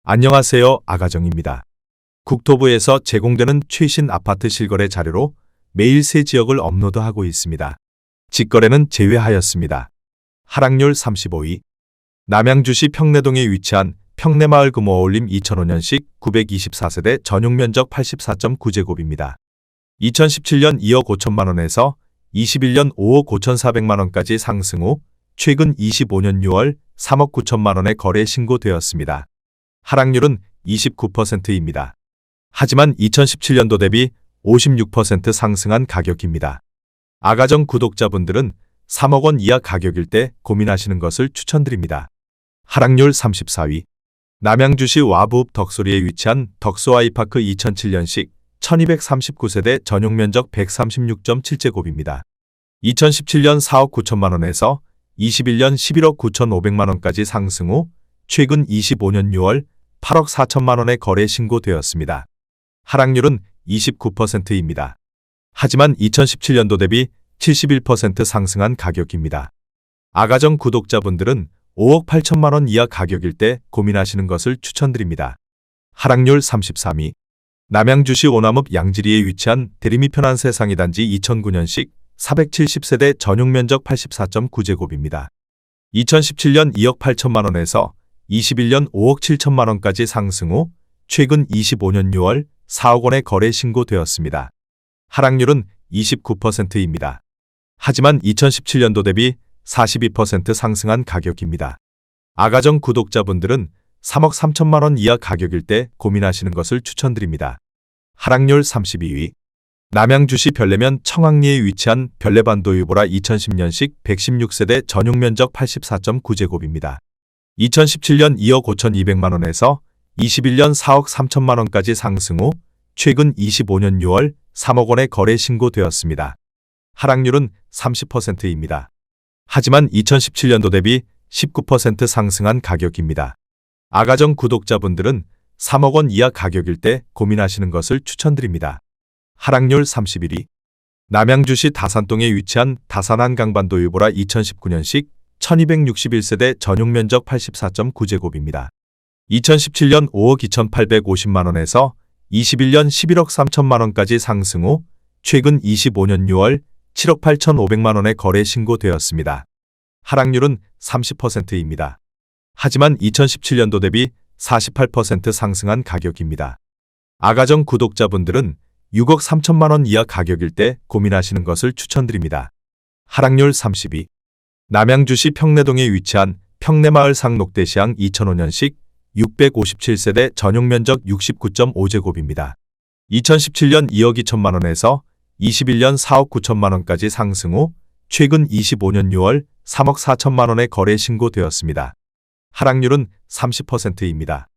안녕하세요. 아가정입니다. 국토부에서 제공되는 최신 아파트 실거래 자료로 매일 새 지역을 업로드하고 있습니다. 직거래는 제외하였습니다. 하락률 35위. 남양주시 평내동에 위치한 평내마을 금호어울림 2005년식 924세대 전용면적 84.9제곱입니다. 2017년 2억 5천만 원에서 21년 5억 5천4백만 원까지 상승 후 최근 25년 6월 3억 9천만 원의 거래 신고되었습니다. 하락률은 29%입니다. 하지만 2017년도 대비 56% 상승한 가격입니다. 아가정 구독자분들은 3억 원 이하 가격일 때 고민하시는 것을 추천드립니다. 하락률 34위. 남양주시 와부읍 덕소리에 위치한 덕소아이파크 2007년식 1239세대 전용면적 136.7제곱입니다. 2017년 4억 9천만 원에서 21년 11억 9천5백만 원까지 상승 후 최근 25년 6월 8억 4천만 원의 거래 신고되었습니다. 하락률은 29%입니다. 하지만 2017년도 대비 71% 상승한 가격입니다. 아가정 구독자분들은 5억 8천만 원 이하 가격일 때 고민하시는 것을 추천드립니다. 하락률 33위. 남양주시 오남읍 양지리에 위치한 대림이 편한 세상이 단지 2009년식 470세대 전용면적 84.9제곱입니다. 2017년 2억 8천만 원에서 21년 5억 7천만 원까지 상승 후 최근 25년 6월 4억 원의 거래 신고되었습니다. 하락률은 29%입니다. 하지만 2017년도 대비 42% 상승한 가격입니다. 아가정 구독자분들은 3억 3천만 원 이하 가격일 때 고민하시는 것을 추천드립니다. 하락률 32위. 남양주시 별내면 청학리에 위치한 별내반도유보라 2010년식 116세대 전용면적 84.9제곱입니다. 2017년 2억 5천2백만 원에서 21년 4억 3천만 원까지 상승 후 최근 25년 6월 3억 원의 거래 신고되었습니다. 하락률은 30%입니다. 하지만 2017년도 대비 19% 상승한 가격입니다. 아가정 구독자분들은 3억 원 이하 가격일 때 고민하시는 것을 추천드립니다. 하락률 31위. 남양주시 다산동에 위치한 다산한강반도유보라 2019년식 1261세대 전용면적 84.9제곱입니다. 2017년 5억 2,850만 원에서 21년 11억 3천만 원까지 상승 후 최근 25년 6월 7억 8천5백만 원의 거래 신고되었습니다. 하락률은 30%입니다. 하지만 2017년도 대비 48% 상승한 가격입니다. 아가정 구독자분들은 6억 3천만 원 이하 가격일 때 고민하시는 것을 추천드립니다. 하락률 30위. 남양주시 평내동에 위치한 평내마을 상록대시항 2005년식 657세대 전용면적 69.5제곱입니다. 2017년 2억 2천만 원에서 21년 4억 9천만 원까지 상승 후 최근 25년 6월 3억 4천만 원의 거래 신고되었습니다. 하락률은 30%입니다.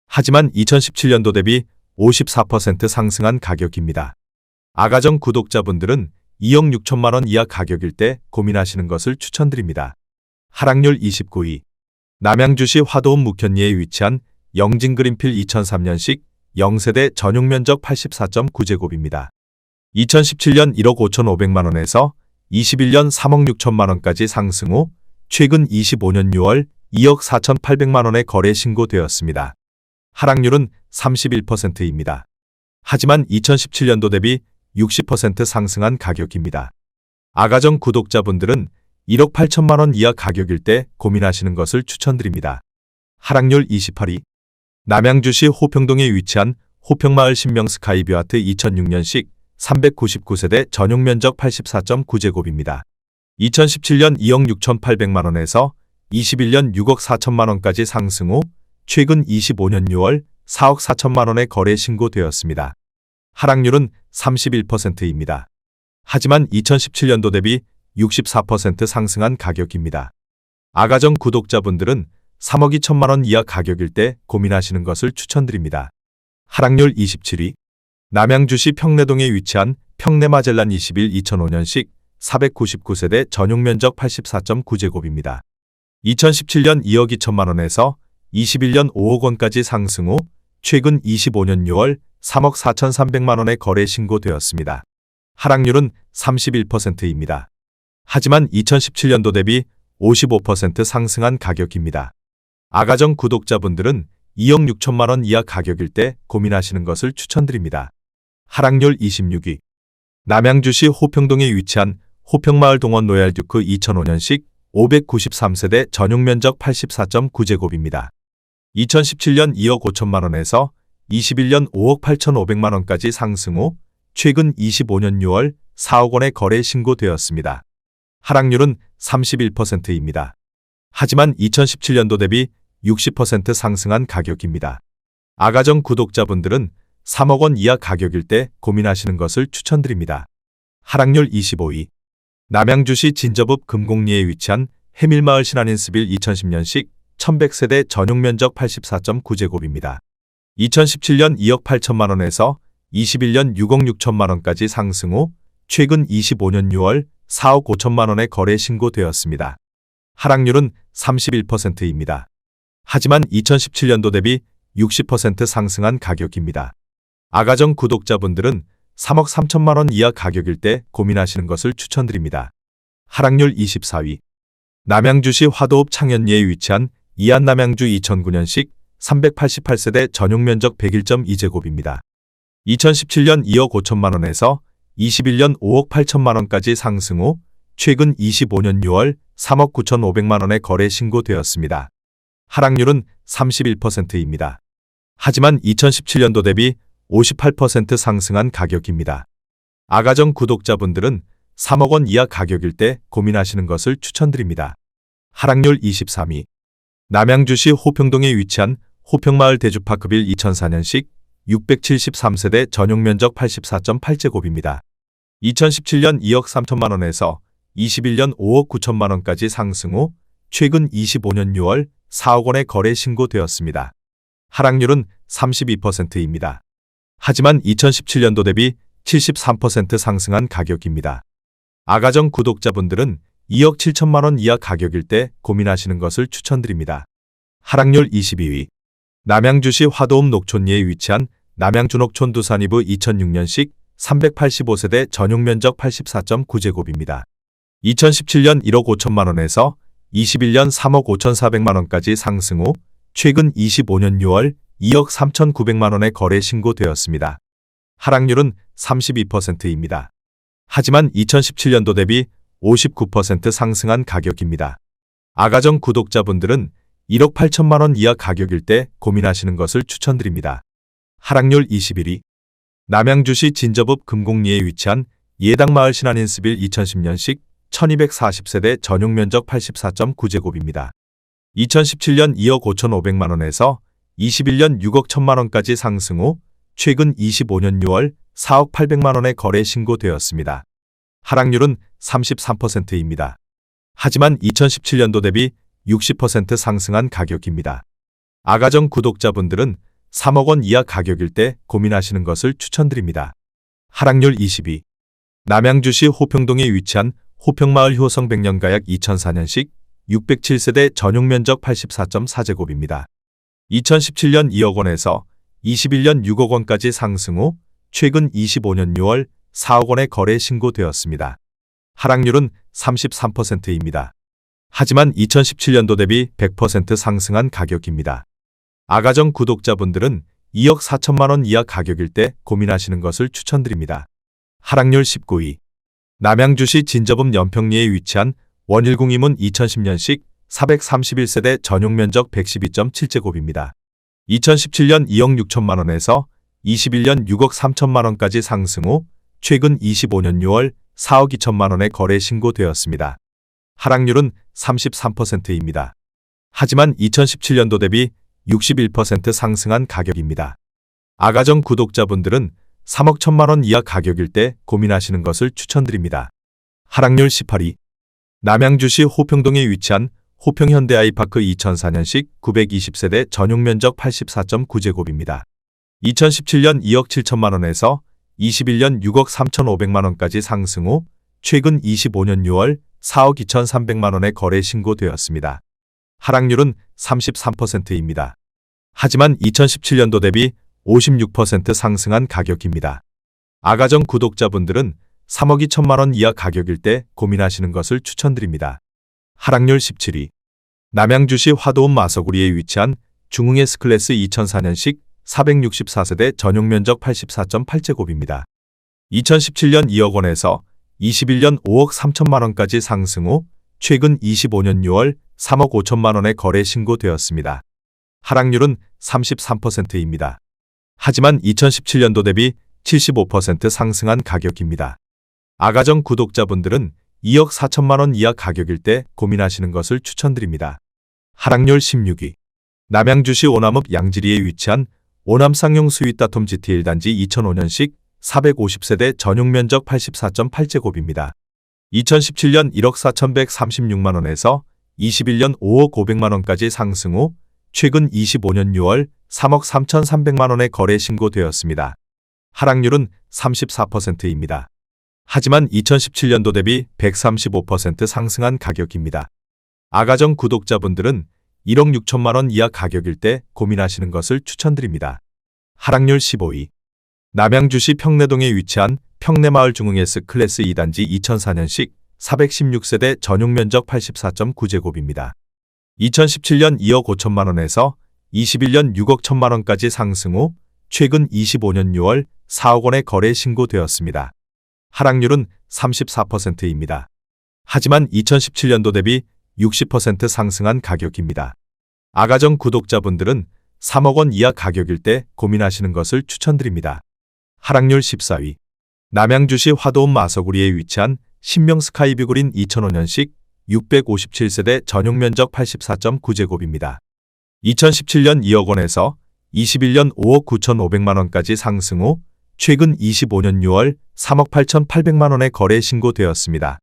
하지만 2017년도 대비 54% 상승한 가격입니다. 아가정 구독자분들은 2억 6천만 원 이하 가격일 때 고민하시는 것을 추천드립니다. 하락률 29위. 남양주시 화도읍 묵현리에 위치한 영진그린필 2003년식 0세대 전용면적 84.9제곱입니다. 2017년 1억 5천5백만 원에서 21년 3억 6천만 원까지 상승 후 최근 25년 6월 2억 4천8백만 원의 거래 신고되었습니다. 하락률은 31%입니다. 하지만 2017년도 대비 60% 상승한 가격입니다. 아가정 구독자분들은 1억 8천만 원 이하 가격일 때 고민하시는 것을 추천드립니다. 하락률 28위. 남양주시 호평동에 위치한 호평마을 신명스카이뷰아트 2006년식 399세대 전용면적 84.9제곱입니다. 2017년 2억 6천8백만 원에서 21년 6억 4천만 원까지 상승 후 최근 25년 6월 4억 4천만 원의 거래 신고되었습니다. 하락률은 31%입니다. 하지만 2017년도 대비 64% 상승한 가격입니다. 아가정 구독자분들은 3억 2천만 원 이하 가격일 때 고민하시는 것을 추천드립니다. 하락률 27위. 남양주시 평내동에 위치한 평내마젤란 21 2005년식 499세대 전용면적 84.9제곱입니다. 2017년 2억 2천만 원에서 21년 5억 원까지 상승 후 최근 25년 6월 3억 4천3백만 원의 거래 신고되었습니다. 하락률은 31%입니다. 하지만 2017년도 대비 55% 상승한 가격입니다. 아가정 구독자분들은 2억 6천만 원 이하 가격일 때 고민하시는 것을 추천드립니다. 하락률 26위. 남양주시 호평동에 위치한 호평마을 동원 로얄듀크 2005년식 593세대 전용 면적 84.9제곱입니다. 2017년 2억 5천만 원에서 21년 5억 8,500만 원까지 상승 후 최근 25년 6월 4억 원에 거래 신고되었습니다. 하락률은 31%입니다. 하지만 2017년도 대비 60% 상승한 가격입니다. 아가정 구독자분들은 3억 원 이하 가격일 때 고민하시는 것을 추천드립니다. 하락률 25위. 남양주시 진저읍 금곡리에 위치한 해밀마을 신한인스빌 2010년식 1100세대 전용 면적 84.9제곱입니다. 2017년 2억 8천만 원에서 21년 6억 6천만 원까지 상승 후 최근 25년 6월 4억 5천만 원에 거래 신고되었습니다. 하락률은 31%입니다. 하지만 2017년도 대비 60% 상승한 가격입니다. 아가정 구독자분들은 3억 3천만 원 이하 가격일 때 고민하시는 것을 추천드립니다. 하락률 24위. 남양주시 화도읍 창현리에 위치한 이안남양주 2009년식 388세대 전용 면적 101.2제곱입니다. 2017년 2억 5천만 원에서 21년 5억 8천만 원까지 상승 후 최근 25년 6월 3억 9,500만 원에 거래 신고되었습니다. 하락률은 31%입니다. 하지만 2017년도 대비 58% 상승한 가격입니다. 아가정 구독자분들은 3억 원 이하 가격일 때 고민하시는 것을 추천드립니다. 하락률 23위. 남양주시 호평동에 위치한 호평마을 대주파크빌 2004년식 673세대 전용 면적 84.8제곱입니다. 2017년 2억 3천만 원에서 21년 5억 9천만 원까지 상승 후 최근 25년 6월 4억 원에 거래 신고되었습니다. 하락률은 32%입니다. 하지만 2017년도 대비 73% 상승한 가격입니다. 아가정 구독자분들은 2억 7천만 원 이하 가격일 때 고민하시는 것을 추천드립니다. 하락률 22위. 남양주시 화도읍 녹촌리에 위치한 남양주녹촌 두산이브 2006년식 385세대 전용 면적 84.9제곱입니다. 2017년 1억 5천만 원에서 21년 3억 5,400만 원까지 상승 후 최근 25년 6월 2억 3,900만 원에 거래 신고되었습니다. 하락률은 32%입니다. 하지만 2017년도 대비 59% 상승한 가격입니다. 아가정 구독자분들은 1억 8천만 원 이하 가격일 때 고민하시는 것을 추천드립니다. 하락률 21위. 남양주시 진저읍 금곡리에 위치한 예당마을 신한인스빌 2010년식 1240세대 전용 면적 84.9제곱입니다. 2017년 2억 5,500만 원에서 21년 6억 1천만 원까지 상승 후 최근 25년 6월 4억 800만 원에 거래 신고되었습니다. 하락률은 33%입니다. 하지만 2017년도 대비 60% 상승한 가격입니다. 아가정 구독자분들은 3억 원 이하 가격일 때 고민하시는 것을 추천드립니다. 하락률 22. 남양주시 호평동에 위치한 호평마을 효성 백년가약 2004년식 607세대 전용 면적 84.4제곱입니다. 2017년 2억 원에서 21년 6억 원까지 상승 후 최근 25년 6월 4억 원에 거래 신고되었습니다. 하락률은 33%입니다. 하지만 2017년도 대비 100% 상승한 가격입니다. 아가정 구독자분들은 2억 4천만 원 이하 가격일 때 고민하시는 것을 추천드립니다. 하락률 19위. 남양주시 진저읍 연평리에 위치한 원일궁이문 2010년식 431세대 전용 면적 112.7제곱입니다. 2017년 2억 6천만 원에서 21년 6억 3천만 원까지 상승 후 최근 25년 6월 4억 2천만 원에 거래 신고되었습니다. 하락률은 33%입니다. 하지만 2017년도 대비 61% 상승한 가격입니다. 아가정 구독자분들은 3억 1천만 원 이하 가격일 때 고민하시는 것을 추천드립니다. 하락률 18위. 남양주시 호평동에 위치한 호평현대아이파크 2004년식 920세대 전용 면적 84.9제곱입니다. 2017년 2억 7천만 원에서 21년 6억 3,500만 원까지 상승 후 최근 25년 6월 4억 2,300만 원에 거래 신고되었습니다. 하락률은 33%입니다. 하지만 2017년도 대비 56% 상승한 가격입니다. 아가정 구독자분들은 3억 2천만 원 이하 가격일 때 고민하시는 것을 추천드립니다. 하락률 17위. 남양주시 화도읍 마서구리에 위치한 중흥 S클래스 2004년식 464세대 전용 면적 84.8제곱입니다. 2017년 2억 원에서 21년 5억 3천만 원까지 상승 후 최근 25년 6월 3억 5천만 원에 거래 신고되었습니다. 하락률은 33%입니다. 하지만 2017년도 대비 75% 상승한 가격입니다. 아가정 구독자분들은 2억 4천만 원 이하 가격일 때 고민하시는 것을 추천드립니다. 하락률 16위. 남양주시 오남읍 양지리에 위치한 오남 쌍용 스윗다톰 GT 1단지 2005년식 450세대 전용 면적 84.8제곱입니다. 2017년 1억 4,136만 원에서 21년 5억 500만 원까지 상승 후 최근 25년 6월 3억 3,300만 원에 거래 신고되었습니다. 하락률은 34%입니다. 하지만 2017년도 대비 135% 상승한 가격입니다. 아가정 구독자분들은 1억 6천만 원 이하 가격일 때 고민하시는 것을 추천드립니다. 하락률 15위. 남양주시 평내동에 위치한 평내마을 중흥 S클래스 2단지 2004년식 416세대 전용 면적 84.9제곱입니다. 2017년 2억 5천만 원에서 21년 6억 1천만 원까지 상승 후 최근 25년 6월 4억 원에 거래 신고되었습니다. 하락률은 34%입니다. 하지만 2017년도 대비 60% 상승한 가격입니다. 아가정 구독자분들은 3억 원 이하 가격일 때 고민하시는 것을 추천드립니다. 하락률 14위. 남양주시 화도읍 마서구리에 위치한 신명 스카이뷰그린 2005년식 657세대 전용 면적 84.9제곱입니다. 2017년 2억 원에서 21년 5억 9,500만 원까지 상승 후 최근 25년 6월 3억 8,800만 원에 거래 신고되었습니다.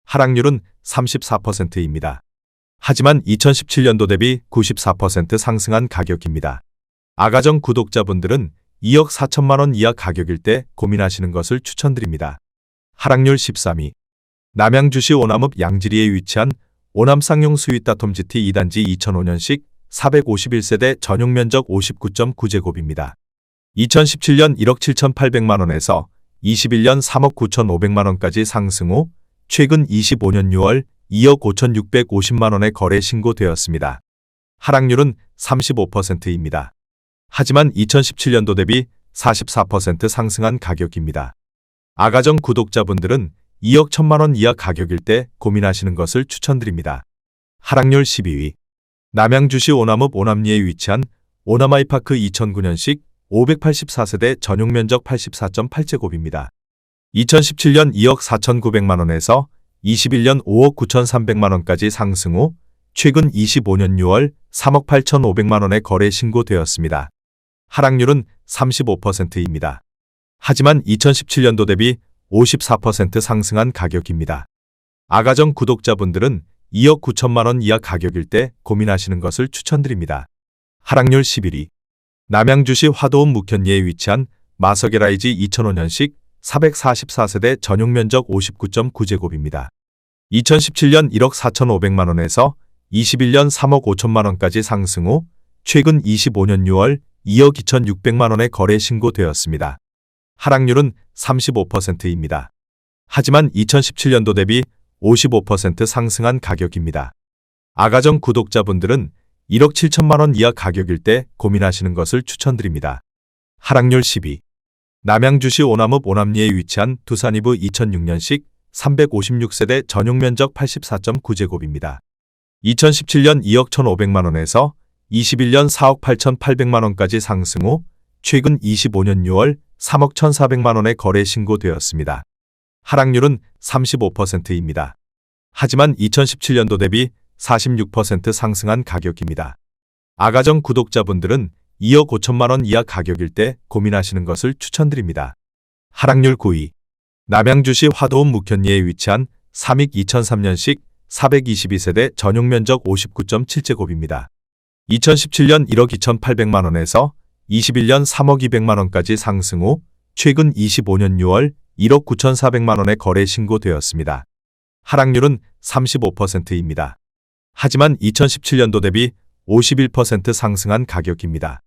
하락률은 34%입니다. 하지만 2017년도 대비 94% 상승한 가격입니다. 아가정 구독자분들은 2억 4천만 원 이하 가격일 때 고민하시는 것을 추천드립니다. 하락률 13위. 남양주시 오남읍 양지리에 위치한 오남 쌍용 스윗다톰 GT 2단지 2005년식 451세대 전용 면적 59.9제곱입니다. 2017년 1억 7,800만 원에서 21년 3억 9,500만 원까지 상승 후 최근 25년 6월 2억 5,650만 원에 거래 신고되었습니다. 하락률은 35%입니다. 하지만 2017년도 대비 44% 상승한 가격입니다. 아가정 구독자분들은 2억 1천만 원 이하 가격일 때 고민하시는 것을 추천드립니다. 하락률 12위. 남양주시 오남읍 오남리에 위치한 오남아이파크 2009년식 584세대 전용 면적 84.8제곱입니다. 2017년 2억 4,900만 원에서 21년 5억 9,300만 원까지 상승 후 최근 25년 6월 3억 8,500만 원에 거래 신고되었습니다. 하락률은 35%입니다. 하지만 2017년도 대비 54% 상승한 가격입니다. 아가정 구독자분들은 2억 9천만 원 이하 가격일 때 고민하시는 것을 추천드립니다. 하락률 11위. 남양주시 화도읍 묵현리에 위치한 마서게라이지 2005년식 444세대 전용 면적 59.9제곱입니다. 2017년 1억 4,500만 원에서 21년 3억 5천만 원까지 상승 후 최근 25년 6월 2억 2,600만 원에 거래 신고되었습니다. 하락률은 35%입니다. 하지만 2017년도 대비 55% 상승한 가격입니다. 아가정 구독자분들은 1억 7천만 원 이하 가격일 때 고민하시는 것을 추천드립니다. 하락률 10위. 남양주시 오남읍 오남리에 위치한 두산이브 2006년식 356세대 전용 면적 84.9제곱입니다. 2017년 2억 1,500만 원에서 21년 4억 8,800만 원까지 상승 후 최근 25년 6월 3억 1,400만 원에 거래 신고되었습니다. 하락률은 35%입니다. 하지만 2017년도 대비 46% 상승한 가격입니다. 아가정 구독자분들은 2억 5천만 원 이하 가격일 때 고민하시는 것을 추천드립니다. 하락률 9위. 남양주시 화도읍 묵현리에 위치한 삼익 2003년식 422세대 전용 면적 59.7제곱입니다. 2017년 1억 2,800만 원에서 21년 3억 200만 원까지 상승 후 최근 25년 6월 1억 9,400만 원에 거래 신고되었습니다. 하락률은 35%입니다. 하지만 2017년도 대비 51% 상승한 가격입니다.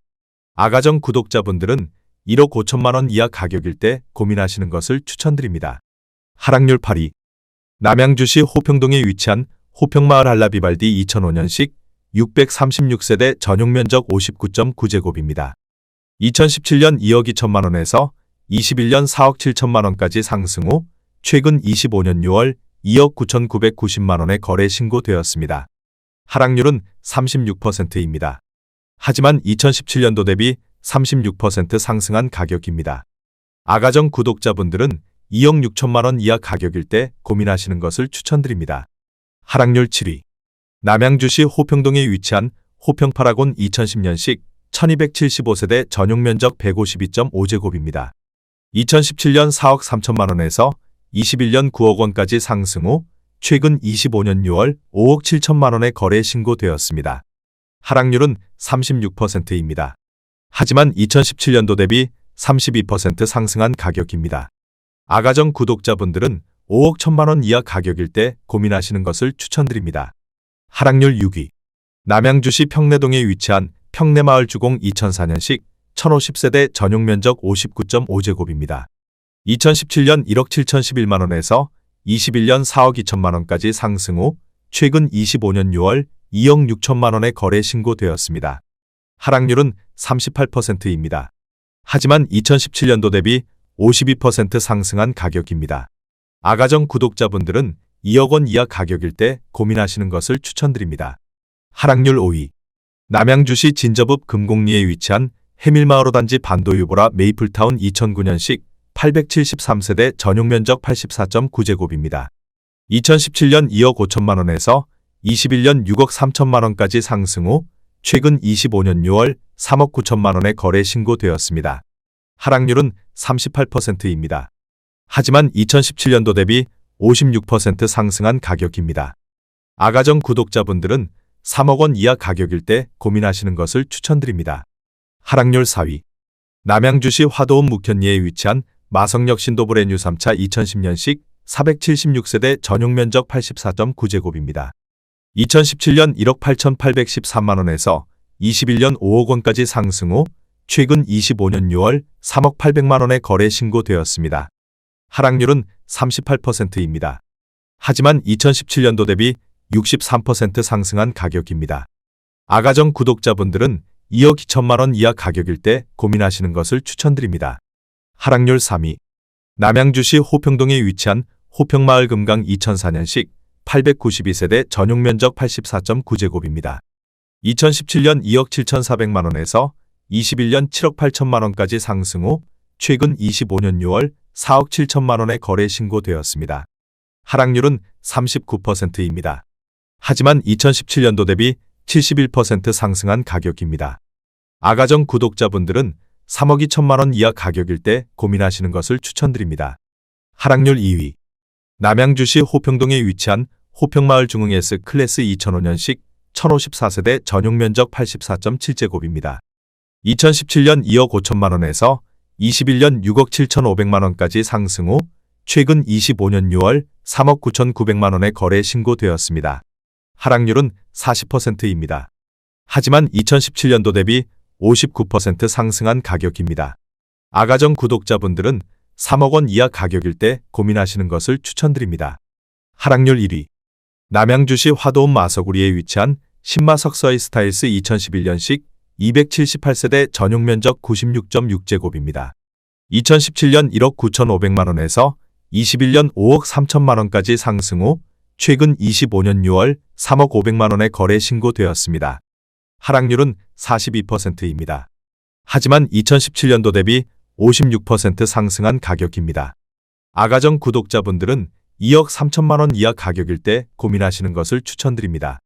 아가정 구독자분들은 1억 5천만 원 이하 가격일 때 고민하시는 것을 추천드립니다. 하락률 8위. 남양주시 호평동에 위치한 호평마을 한라비발디 2005년식 636세대 전용 면적 59.9제곱입니다. 2017년 2억 2천만 원에서 21년 4억 7천만 원까지 상승 후 최근 25년 6월 2억 9,990만 원에 거래 신고되었습니다. 하락률은 36%입니다. 하지만 2017년도 대비 36% 상승한 가격입니다. 아가정 구독자분들은 2억 6천만 원 이하 가격일 때 고민하시는 것을 추천드립니다. 하락률 7위. 남양주시 호평동에 위치한 호평파라곤 2010년식 1275세대 전용 면적 152.5제곱입니다. 2017년 4억 3천만 원에서 21년 9억 원까지 상승 후 최근 25년 6월 5억 7천만 원에 거래 신고되었습니다. 하락률은 36%입니다. 하지만 2017년도 대비 32% 상승한 가격입니다. 아가정 구독자분들은 5억 1천만 원 이하 가격일 때 고민하시는 것을 추천드립니다. 하락률 6위. 남양주시 평내동에 위치한 평내마을 주공 2004년식 1050세대 전용 면적 59.5제곱입니다. 2017년 1억 7,011만 원에서 21년 4억 2천만 원까지 상승 후 최근 25년 6월 2억 6천만 원에 거래 신고되었습니다. 하락률은 38%입니다. 하지만 2017년도 대비 52% 상승한 가격입니다. 아가정 구독자분들은 2억 원 이하 가격일 때 고민하시는 것을 추천드립니다. 하락률 5위. 남양주시 진저읍 금곡리에 위치한 해밀마을호 단지 반도유보라 메이플타운 2009년식 873세대 전용 면적 84.9제곱입니다. 2017년 2억 5천만 원에서 21년 6억 3천만 원까지 상승 후 최근 25년 6월 3억 9천만 원에 거래 신고되었습니다. 하락률은 38%입니다. 하지만 2017년도 대비 56% 상승한 가격입니다. 아가정 구독자분들은 3억 원 이하 가격일 때 고민하시는 것을 추천드립니다. 하락률 4위. 남양주시 화도읍 묵현리에 위치한 마성역 신도브레뉴 3차 2010년식 476세대 전용 면적 84.9제곱입니다. 2017년 1억 8,813만 원에서 21년 5억 원까지 상승 후 최근 25년 6월 3억 800만 원에 거래 신고되었습니다. 하락률은 38%입니다. 하지만 2017년도 대비 63% 상승한 가격입니다. 아가정 구독자분들은 2억 2천만 원 이하 가격일 때 고민하시는 것을 추천드립니다. 하락률 3위. 남양주시 호평동에 위치한 호평마을 금강 2004년식 892세대 전용 면적 84.9제곱입니다. 2017년 2억 7,400만 원에서 21년 7억 8천만 원까지 상승 후 최근 25년 6월 4억 7천만 원에 거래 신고되었습니다. 하락률은 39%입니다. 하지만 2017년도 대비 71% 상승한 가격입니다. 아가정 구독자분들은 3억 2천만 원 이하 가격일 때 고민하시는 것을 추천드립니다. 하락률 2위. 남양주시 호평동에 위치한 호평마을 중흥 S 클래스 2005년식 1054세대 전용 면적 84.7제곱입니다. 2017년 2억 5천만 원에서 21년 6억 7,500만 원까지 상승 후 최근 25년 6월 3억 9,900만 원에 거래 신고되었습니다. 하락률은 40%입니다. 하지만 2017년도 대비 59% 상승한 가격입니다. 아가정 구독자분들은 3억 원 이하 가격일 때 고민하시는 것을 추천드립니다. 하락률 1위. 남양주시 화도읍 마서구리에 위치한 신마석서의 스타일스 2011년식 278세대 전용 면적 96.6제곱입니다. 2017년 1억 9,500만 원에서 21년 5억 3천만 원까지 상승 후 최근 25년 6월 3억 500만 원에 거래 신고되었습니다. 하락률은 42%입니다. 하지만 2017년도 대비 56% 상승한 가격입니다. 아가정 구독자분들은 2억 3천만 원 이하 가격일 때 고민하시는 것을 추천드립니다.